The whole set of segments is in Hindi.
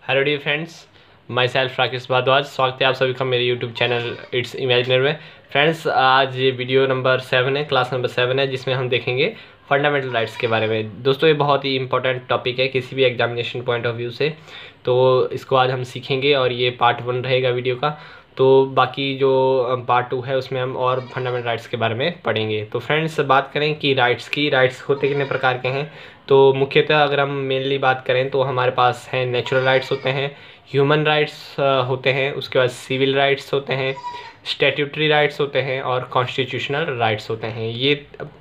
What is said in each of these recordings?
Hello dear friends, my self Rakesh Bhardwaj. स्वागत है आप सभी का मेरे यूट्यूब चैनल इट्स इमेजिनरी में। फ्रेंड्स, आज ये वीडियो नंबर 7 है, क्लास नंबर 7 है, जिसमें हम देखेंगे फंडामेंटल राइट्स के बारे में। दोस्तों, ये बहुत ही इंपॉर्टेंट टॉपिक है किसी भी एग्जामिनेशन पॉइंट ऑफ व्यू से, तो इसको आज हम सीखेंगे और ये पार्ट 1 रहेगा वीडियो का। तो बाकी जो पार्ट 2 है उसमें हम और फंडामेंटल राइट्स के बारे में पढ़ेंगे। तो फ्रेंड्स, बात करें कि राइट्स होते कितने प्रकार के हैं, तो मुख्यतः अगर हम मेनली बात करें तो हमारे पास हैं नेचुरल राइट्स होते हैं, ह्यूमन राइट्स होते हैं, उसके बाद सिविल राइट्स होते हैं, स्टैट्यूटरी राइट्स होते हैं और कॉन्स्टिट्यूशनल राइट्स होते हैं। ये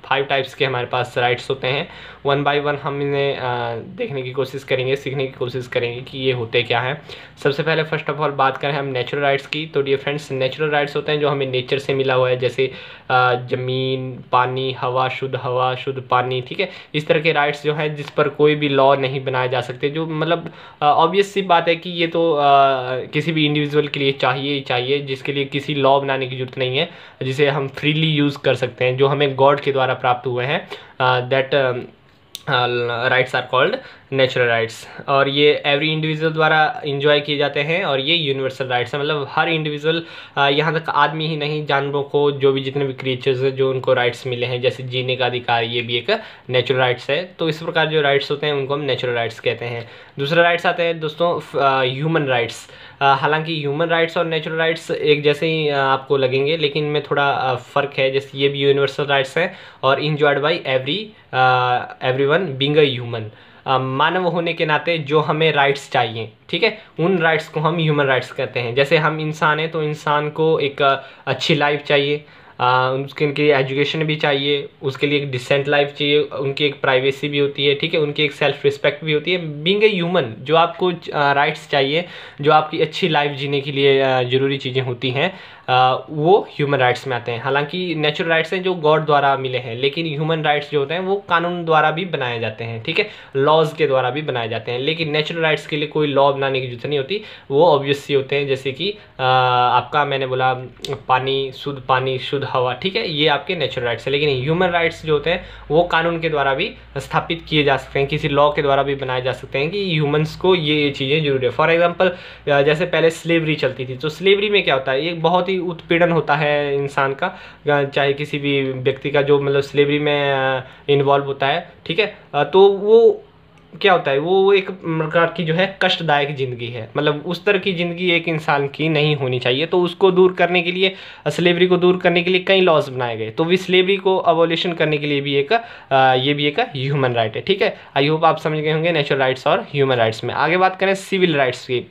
5 टाइप्स के हमारे पास राइट्स होते हैं। 1 बाय 1 हम इन्हें देखने की कोशिश करेंगे, सीखने की कोशिश करेंगे कि ये होते क्या हैं। सबसे पहले फर्स्ट ऑफ ऑल बात करें हम नेचुरल राइट्स की, तो डियर फ्रेंड्स, नेचुरल राइट्स होते हैं जो हमें नेचर से मिला हुआ है, जैसे ज़मीन, पानी, हवा, शुद्ध पानी। ठीक है, इस तरह के राइट्स जो हैं जिस पर कोई भी लॉ नहीं बनाए जा सकते, जो मतलब ऑब्वियस सी बात है कि ये तो किसी भी इंडिविजुअल के लिए चाहिए ही चाहिए, जिसके लिए किसी लॉ बनाने की जरूरत नहीं है, जिसे हम फ्रीली यूज़ कर सकते हैं, जो हमें गॉड के द्वारा प्राप्त हुए हैं। That rights are called natural rights, और ये एवरी इंडिविजुअल द्वारा इंजॉय किए जाते हैं, और ये यूनिवर्सल राइट्स है। मतलब हर इंडिविजुअल, यहाँ तक आदमी ही नहीं, जानवरों को, जो भी जितने भी क्रिएचर्स हैं जो उनको राइट्स मिले हैं, जैसे जीने का अधिकार, ये भी एक नेचुरल राइट्स है। तो इस प्रकार जो राइट्स होते हैं उनको हम नेचुरल राइट्स कहते हैं। दूसरा राइट्स आते हैं दोस्तों ह्यूमन राइट्स। हालांकि ह्यूमन राइट्स और नेचुरल राइट्स एक जैसे ही आपको लगेंगे, लेकिन इनमें थोड़ा फ़र्क है। जैसे ये भी यूनिवर्सल राइट्स हैं और enjoyed by everyone being a human. मानव होने के नाते जो हमें राइट्स चाहिए, ठीक है, उन राइट्स को हम ह्यूमन राइट्स कहते हैं। जैसे हम इंसान हैं तो इंसान को एक अच्छी लाइफ चाहिए, उसके उनकी एजुकेशन भी चाहिए, उसके लिए एक डिसेंट लाइफ चाहिए, उनकी एक प्राइवेसी भी होती है, ठीक है, उनकी एक सेल्फ रिस्पेक्ट भी होती है। बीइंग ए ह्यूमन, जो आपको राइट्स चाहिए, जो आपकी अच्छी लाइफ जीने के लिए ज़रूरी चीज़ें होती हैं, वो ह्यूमन राइट्स में आते हैं। हालांकि नेचुरल राइट्स हैं जो गॉड द्वारा मिले हैं, लेकिन ह्यूमन राइट्स जो होते हैं वो कानून द्वारा भी बनाए जाते हैं, ठीक है, लॉज के द्वारा भी बनाए जाते हैं। लेकिन नेचुरल राइट्स के लिए कोई लॉ बनाने की जरूरत नहीं होती, वो ऑब्वियस ही होते हैं। जैसे कि आपका मैंने बोला पानी, शुद्ध हवा, ठीक है, ये आपके नेचुरल राइट्स है। लेकिन ह्यूमन राइट्स जो होते हैं वो कानून के द्वारा भी स्थापित किए जा सकते हैं, किसी लॉ के द्वारा भी बनाए जा सकते हैं कि ह्यूमंस को ये चीज़ें जरूरी है। फॉर एग्जाम्पल, जैसे पहले स्लेवरी चलती थी, तो स्लेवरी में क्या होता है, एक बहुत ही उत्पीड़न होता है इंसान का, चाहे किसी भी व्यक्ति का जो मतलब स्लेवरी में इन्वॉल्व होता है, ठीक है। तो वो क्या होता है, वो एक प्रकार की जो है कष्टदायक ज़िंदगी है। मतलब उस तरह की ज़िंदगी एक इंसान की नहीं होनी चाहिए। तो उसको दूर करने के लिए, स्लेवरी को दूर करने के लिए कई लॉज बनाए गए। तो भी स्लेवरी को अबॉलिशन करने के लिए भी ये भी एक ह्यूमन राइट है, ठीक है। आई होप आप समझ गए होंगे नेचुरल राइट्स और ह्यूमन राइट्स में। आगे बात करें सिविल राइट्स की।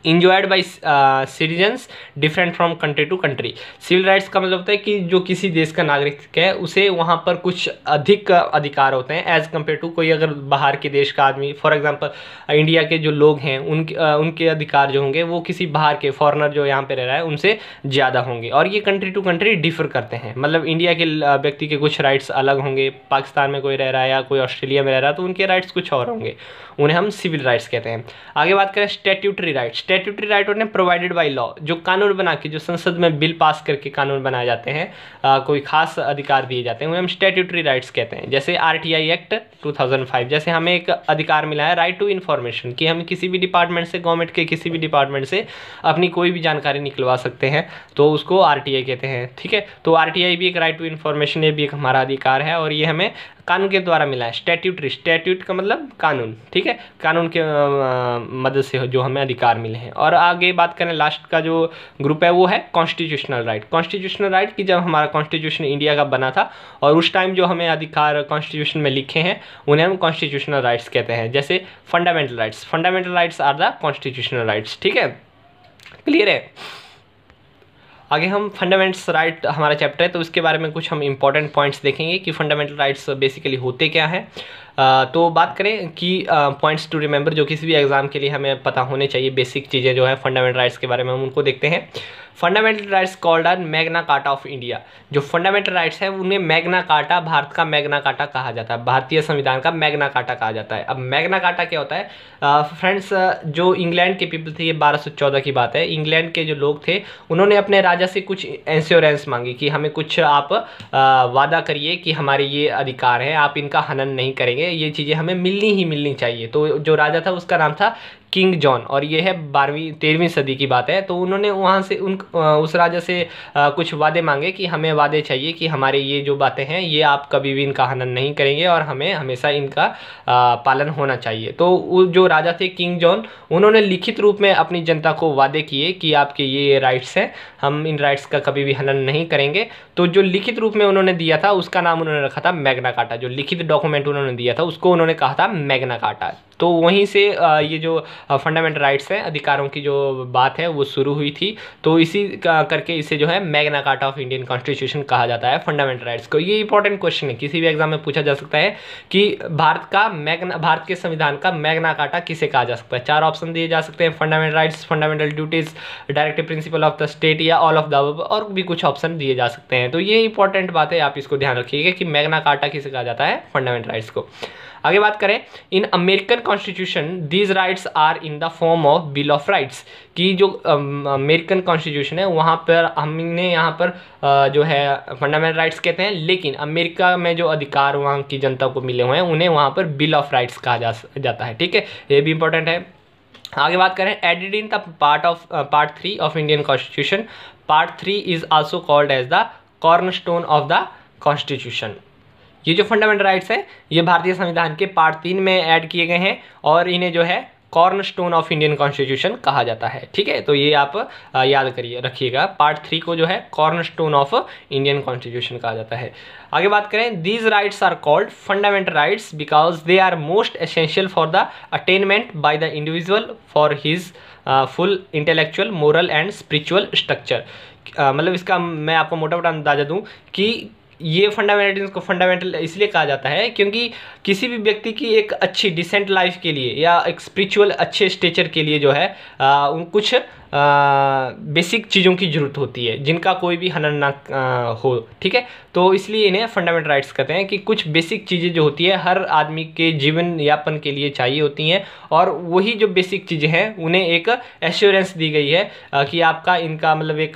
Enjoyed by citizens different from country to country. Civil rights का मतलब होता है कि जो किसी देश का नागरिक है उसे वहाँ पर कुछ अधिक अधिकार होते हैं एज़ कम्पेयर टू कोई अगर बाहर के देश का आदमी। फॉर एग्जांपल, इंडिया के जो लोग हैं उनके अधिकार जो होंगे वो किसी बाहर के फॉरेनर जो यहाँ पे रह रहा है उनसे ज़्यादा होंगे, और ये कंट्री टू कंट्री डिफर करते हैं। मतलब इंडिया के व्यक्ति के कुछ राइट्स अलग होंगे, पाकिस्तान में कोई रह रहा है या कोई ऑस्ट्रेलिया में रह रहा है तो उनके राइट्स कुछ और होंगे, उन्हें हम सिविल राइट्स कहते हैं। आगे बात करें स्टैट्यूटरी राइट्स। स्टैट्यूटरी राइट होते हैं प्रोवाइडेड बाय लॉ, जो कानून बना के, जो संसद में बिल पास करके कानून बनाए जाते हैं, कोई खास अधिकार दिए जाते हैं, उन्हें हम स्टैट्यूटरी राइट्स कहते हैं। जैसे RTI एक्ट 2005, जैसे हमें एक अधिकार मिला है राइट टू इन्फॉर्मेशन, कि हम किसी भी डिपार्टमेंट से, गवर्नमेंट के किसी भी डिपार्टमेंट से अपनी कोई भी जानकारी निकलवा सकते हैं, तो उसको RTI कहते हैं, ठीक है। तो RTI भी एक राइट टू इन्फॉर्मेशन, ये भी एक हमारा अधिकार है, और ये हमें कानून के द्वारा मिला है। स्टैट्यूट का मतलब कानून, ठीक है, कानून के मदद से जो हमें अधिकार मिले हैं। और आगे बात करें, लास्ट का जो ग्रुप है वो है कॉन्स्टिट्यूशनल राइट। कॉन्स्टिट्यूशनल राइट कि जब हमारा कॉन्स्टिट्यूशन इंडिया का बना था और उस टाइम जो हमें अधिकार कॉन्स्टिट्यूशन में लिखे हैं उन्हें हम कॉन्स्टिट्यूशनल राइट्स कहते हैं। जैसे fundamental rights are the constitutional rights, ठीक है, क्लियर है। आगे हम फंडामेंटल्स राइट हमारा चैप्टर है, तो इसके बारे में कुछ हम इंपॉर्टेंट पॉइंट्स देखेंगे कि फंडामेंटल राइट्स बेसिकली होते क्या हैं। तो बात करें कि पॉइंट्स टू रिमेंबर, जो किसी भी एग्जाम के लिए हमें पता होने चाहिए, बेसिक चीज़ें जो है फंडामेंटल राइट्स के बारे में, हम उनको देखते हैं। Fundamental rights called are Magna Carta of India. जो फंडामेंटल राइट्स हैं उन्हें मैग्ना कार्टा, भारत का मैग्ना कार्टा कहा जाता है, भारतीय संविधान का मैग्ना कार्टा कहा जाता है। अब मैग्ना कार्टा क्या होता है फ्रेंड्स, जो इंग्लैंड के पीपल थे, ये 1214 की बात है, इंग्लैंड के जो लोग थे उन्होंने अपने राजा से कुछ इंश्योरेंस मांगी कि हमें कुछ आप वादा करिए कि हमारे ये अधिकार हैं, आप इनका हनन नहीं करेंगे, ये चीज़ें हमें मिलनी ही मिलनी चाहिए। तो जो राजा था उसका नाम था किंग जॉन, और ये है 13वीं सदी की बात है। तो उन्होंने वहाँ से उस राजा से कुछ वादे मांगे कि हमें वादे चाहिए कि हमारे ये जो बातें हैं ये आप कभी भी इनका हनन नहीं करेंगे और हमें हमेशा इनका पालन होना चाहिए। तो वो जो राजा थे किंग जॉन, उन्होंने लिखित रूप में अपनी जनता को वादे किए कि आपके ये राइट्स हैं, हम इन राइट्स का कभी भी हनन नहीं करेंगे। तो जो लिखित रूप में उन्होंने दिया था उसका नाम उन्होंने रखा था मैग्ना कार्टा। जो लिखित डॉक्यूमेंट उन्होंने दिया था उसको उन्होंने कहा था मैग्ना कार्टा। तो वहीं से ये जो फंडामेंटल राइट्स हैं, अधिकारों की जो बात है वो शुरू हुई थी। तो इसी करके इसे जो है Magna Carta of Indian constitution कहा जाता है, फंडामेंटल राइट्स को। ये इंपॉर्टेंट क्वेश्चन है, किसी भी एग्जाम में पूछा जा सकता है कि भारत के संविधान का मैग्ना कार्टा किसे कहा जा सकता है। 4 ऑप्शन दिए जा सकते हैं, fundamental rights, fundamental duties, directive principle of the state, या ऑल ऑफ द अबव, और भी कुछ ऑप्शन दिए जा सकते हैं। तो ये इंपॉर्टेंट बात है, आप इसको ध्यान रखिएगा कि मैग्ना कार्टा किसे कहा जाता है, फंडामेंटल राइट्स को। आगे बात करें, in American constitution these rights are in the form of bill of rights, कि जो अमेरिकन कॉन्स्टिट्यूशन है वहाँ पर हमने यहाँ पर जो है फंडामेंटल राइट्स कहते हैं, लेकिन अमेरिका में जो अधिकार वहाँ की जनता को मिले हुए हैं उन्हें वहाँ पर बिल ऑफ राइट्स कहा जाता है। ठीक है, ये भी इंपॉर्टेंट है। आगे बात करें, added in the part 3 of Indian constitution, part 3 is also called as the cornerstone of the constitution. ये जो फंडामेंटल राइट्स हैं ये भारतीय संविधान के पार्ट 3 में ऐड किए गए हैं और इन्हें जो है कॉर्नरस्टोन ऑफ इंडियन कॉन्स्टिट्यूशन कहा जाता है। ठीक है, तो ये आप याद करिए रखिएगा, पार्ट 3 को जो है कॉर्नरस्टोन ऑफ इंडियन कॉन्स्टिट्यूशन कहा जाता है। आगे बात करें, these rights are called fundamental rights because they are most essential for the attainment by the individual for his full intellectual, moral and spiritual structure. मतलब इसका मैं आपको मोटा मोटा अंदाजा दूं कि ये फंडामेंटल्स को फंडामेंटल इसलिए कहा जाता है क्योंकि किसी भी व्यक्ति की एक अच्छी डिसेंट लाइफ के लिए या एक स्पिरिचुअल अच्छे स्टेचर के लिए जो है उन कुछ बेसिक चीज़ों की ज़रूरत होती है जिनका कोई भी हनन ना हो। ठीक है, तो इसलिए इन्हें फंडामेंटल राइट्स कहते हैं कि कुछ बेसिक चीज़ें जो होती है हर आदमी के जीवन यापन के लिए चाहिए होती हैं, और वही जो बेसिक चीज़ें हैं उन्हें एक एश्योरेंस दी गई है कि आपका इनका मतलब एक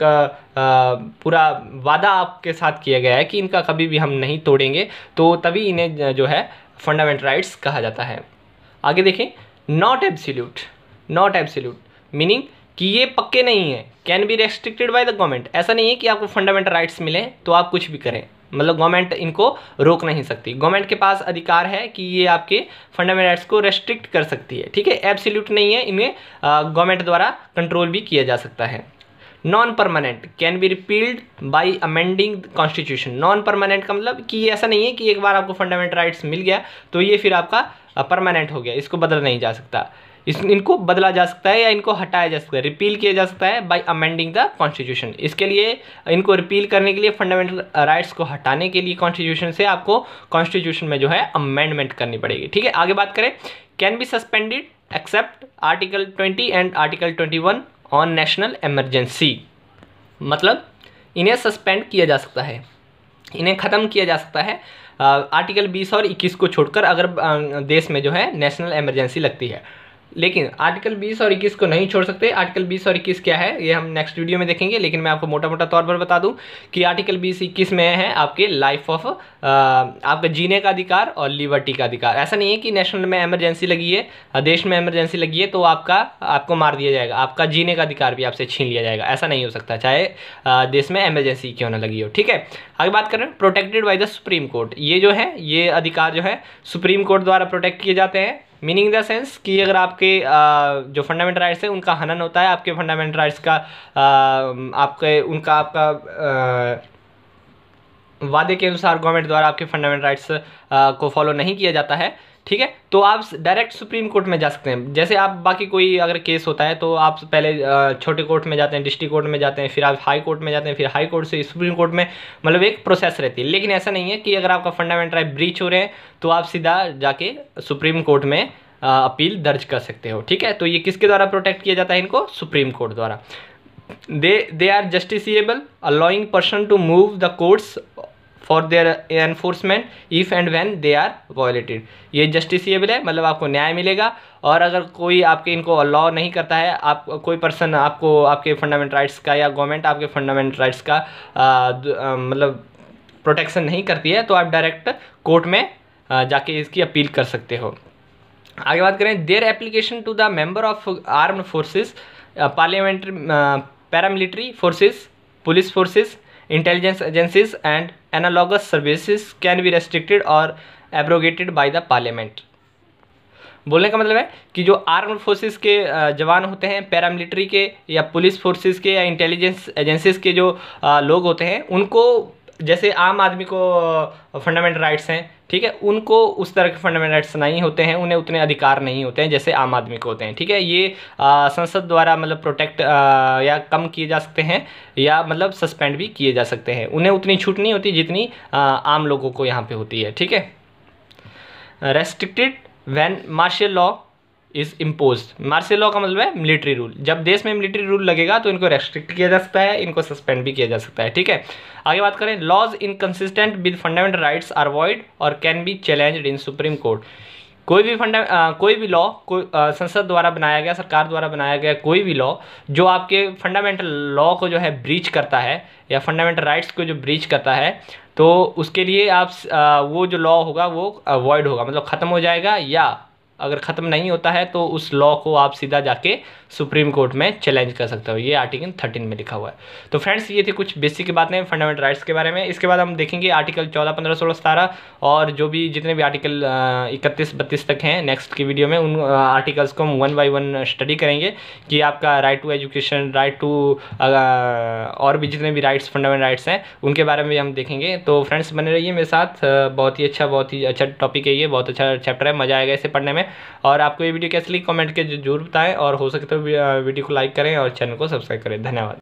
पूरा वादा आपके साथ किया गया है कि इनका कभी भी हम नहीं तोड़ेंगे, तो तभी इन्हें जो है फंडामेंटल राइट्स कहा जाता है। आगे देखें, नॉट एब्सोल्यूट मीनिंग कि ये पक्के नहीं है, can be restricted by the government. ऐसा नहीं है कि आपको फंडामेंटल राइट्स मिले तो आप कुछ भी करें, मतलब गवर्नमेंट इनको रोक नहीं सकती। गवर्नमेंट के पास अधिकार है कि ये आपके फंडामेंटल राइट्स को रेस्ट्रिक्ट कर सकती है। ठीक है, एब्सोल्यूट नहीं है, इन्हें गवर्नमेंट द्वारा कंट्रोल भी किया जा सकता है। Non permanent can be repealed by amending constitution. Non permanent का मतलब कि ऐसा नहीं है कि एक बार आपको फंडामेंटल राइट्स मिल गया तो ये फिर आपका परमानेंट हो गया, इसको बदला नहीं जा सकता। इनको बदला जा सकता है या इनको हटाया जा सकता है, रिपील किया जा सकता है बाय अमेंडिंग द कॉन्स्टिट्यूशन। इसके लिए इनको रिपील करने के लिए, फंडामेंटल राइट्स को हटाने के लिए कॉन्स्टिट्यूशन से आपको कॉन्स्टिट्यूशन में जो है अमेंडमेंट करनी पड़ेगी। ठीक है, आगे बात करें, can be suspended except article 20 and article 21 on national emergency. मतलब इन्हें सस्पेंड किया जा सकता है, इन्हें ख़त्म किया जा सकता है आर्टिकल 20 और 21 को छोड़कर, अगर देश में जो है नेशनल इमरजेंसी लगती है। लेकिन आर्टिकल 20 और 21 को नहीं छोड़ सकते। आर्टिकल 20 और 21 क्या है ये हम नेक्स्ट वीडियो में देखेंगे, लेकिन मैं आपको मोटा मोटा तौर पर बता दूं कि आर्टिकल 20-21 में है आपके लाइफ ऑफ आपका जीने का अधिकार और लिबर्टी का अधिकार। ऐसा नहीं है कि नेशनल में इमरजेंसी लगी है, देश में इमरजेंसी लगी है तो आपको मार दिया जाएगा, आपका जीने का अधिकार भी आपसे छीन लिया जाएगा। ऐसा नहीं हो सकता, चाहे देश में इमरजेंसी क्यों ना लगी हो। ठीक है, आगे बात करें, protected by the supreme court. ये जो है ये अधिकार जो है सुप्रीम कोर्ट द्वारा प्रोटेक्ट किए जाते हैं। मीनिंग द सेंस कि अगर आपके जो फंडामेंटल राइट्स है उनका हनन होता है, आपके फंडामेंटल राइट्स का आपका वादे के अनुसार गवर्नमेंट द्वारा आपके फंडामेंटल राइट्स को फॉलो नहीं किया जाता है, ठीक है, तो आप डायरेक्ट सुप्रीम कोर्ट में जा सकते हैं। जैसे आप बाकी कोई अगर केस होता है तो आप पहले छोटे कोर्ट में जाते हैं, डिस्ट्रिक्ट कोर्ट में जाते हैं, फिर आप हाई कोर्ट में जाते हैं, फिर हाई कोर्ट से सुप्रीम कोर्ट में, मतलब एक प्रोसेस रहती है। लेकिन ऐसा नहीं है कि अगर आपका फंडामेंटल राइट ब्रीच हो रहे हैं तो आप सीधा जाके सुप्रीम कोर्ट में अपील दर्ज कर सकते हो। ठीक है, तो ये किसके द्वारा प्रोटेक्ट किया जाता है इनको? सुप्रीम कोर्ट द्वारा। They are justiciable allowing person to move the courts for their enforcement if and when they are violated. ये जस्टिसिएबल है, मतलब आपको न्याय मिलेगा, और अगर कोई आपके इनको अलाउ नहीं करता है, आप कोई पर्सन आपको आपके फंडामेंटल राइट्स का या गवर्नमेंट आपके फंडामेंटल राइट्स का मतलब प्रोटेक्शन नहीं करती है, तो आप डायरेक्ट कोर्ट में जाके इसकी अपील कर सकते हो। आगे बात करें, their application to the member of armed forces, parliamentary, paramilitary forces, police forces, intelligence agencies and analogous services can be restricted और एब्रोगेटेड बाय द पार्लियामेंट। बोलने का मतलब है कि जो आर्म्ड फोर्सेस के जवान होते हैं, पैरामिलिट्री के या पुलिस फोर्सेस के या इंटेलिजेंस एजेंसीज के जो लोग होते हैं, उनको जैसे आम आदमी को फंडामेंटल राइट्स हैं, ठीक है, उनको उस तरह के फंडामेंटल राइट्स नहीं होते हैं, उन्हें उतने अधिकार नहीं होते हैं जैसे आम आदमी को होते हैं, ठीक है। ये संसद द्वारा मतलब प्रोटेक्ट या कम किए जा सकते हैं या मतलब सस्पेंड भी किए जा सकते हैं। उन्हें उतनी छूट नहीं होती जितनी आम लोगों को यहाँ पे होती है, ठीक है। Restricted when martial law is imposed. Martial law का मतलब है मिलिट्री रूल। जब देश में मिलिट्री रूल लगेगा तो इनको रेस्ट्रिक्ट किया जा सकता है, इनको सस्पेंड भी किया जा सकता है, ठीक है। आगे बात करें, laws inconsistent with fundamental rights are void और can be challenged in supreme court. कोई भी लॉ संसद द्वारा बनाया गया, सरकार द्वारा बनाया गया कोई भी लॉ जो आपके फंडामेंटल लॉ को जो है ब्रीच करता है या फंडामेंटल राइट्स को जो ब्रीच करता है, तो उसके लिए आप वो जो लॉ होगा वो वॉइड होगा, मतलब ख़त्म हो जाएगा, या अगर ख़त्म नहीं होता है तो उस लॉ को आप सीधा जाके सुप्रीम कोर्ट में चैलेंज कर सकते हो। ये आर्टिकल 13 में लिखा हुआ है। तो फ्रेंड्स, ये थी कुछ बेसिक बातें फंडामेंटल राइट्स के बारे में। इसके बाद हम देखेंगे आर्टिकल 14, 15, 16, 17 और जो भी जितने भी आर्टिकल 31, 32 तक हैं नेक्स्ट की वीडियो में, उन आर्टिकल्स को हम 1 बाय 1 स्टडी करेंगे कि आपका right to education, right to और भी जितने भी राइट्स, फंडामेंटल राइट्स हैं, उनके बारे में भी हम देखेंगे। तो फ्रेंड्स, बने रहिए मेरे साथ। बहुत ही अच्छा टॉपिक है ये, बहुत अच्छा चैप्टर है, मज़ा आएगा इसे पढ़ने में। और आपको ये वीडियो कैसी लगी कमेंट के जरूर बताएं, और हो सके तो वीडियो को लाइक करें और चैनल को सब्सक्राइब करें। धन्यवाद।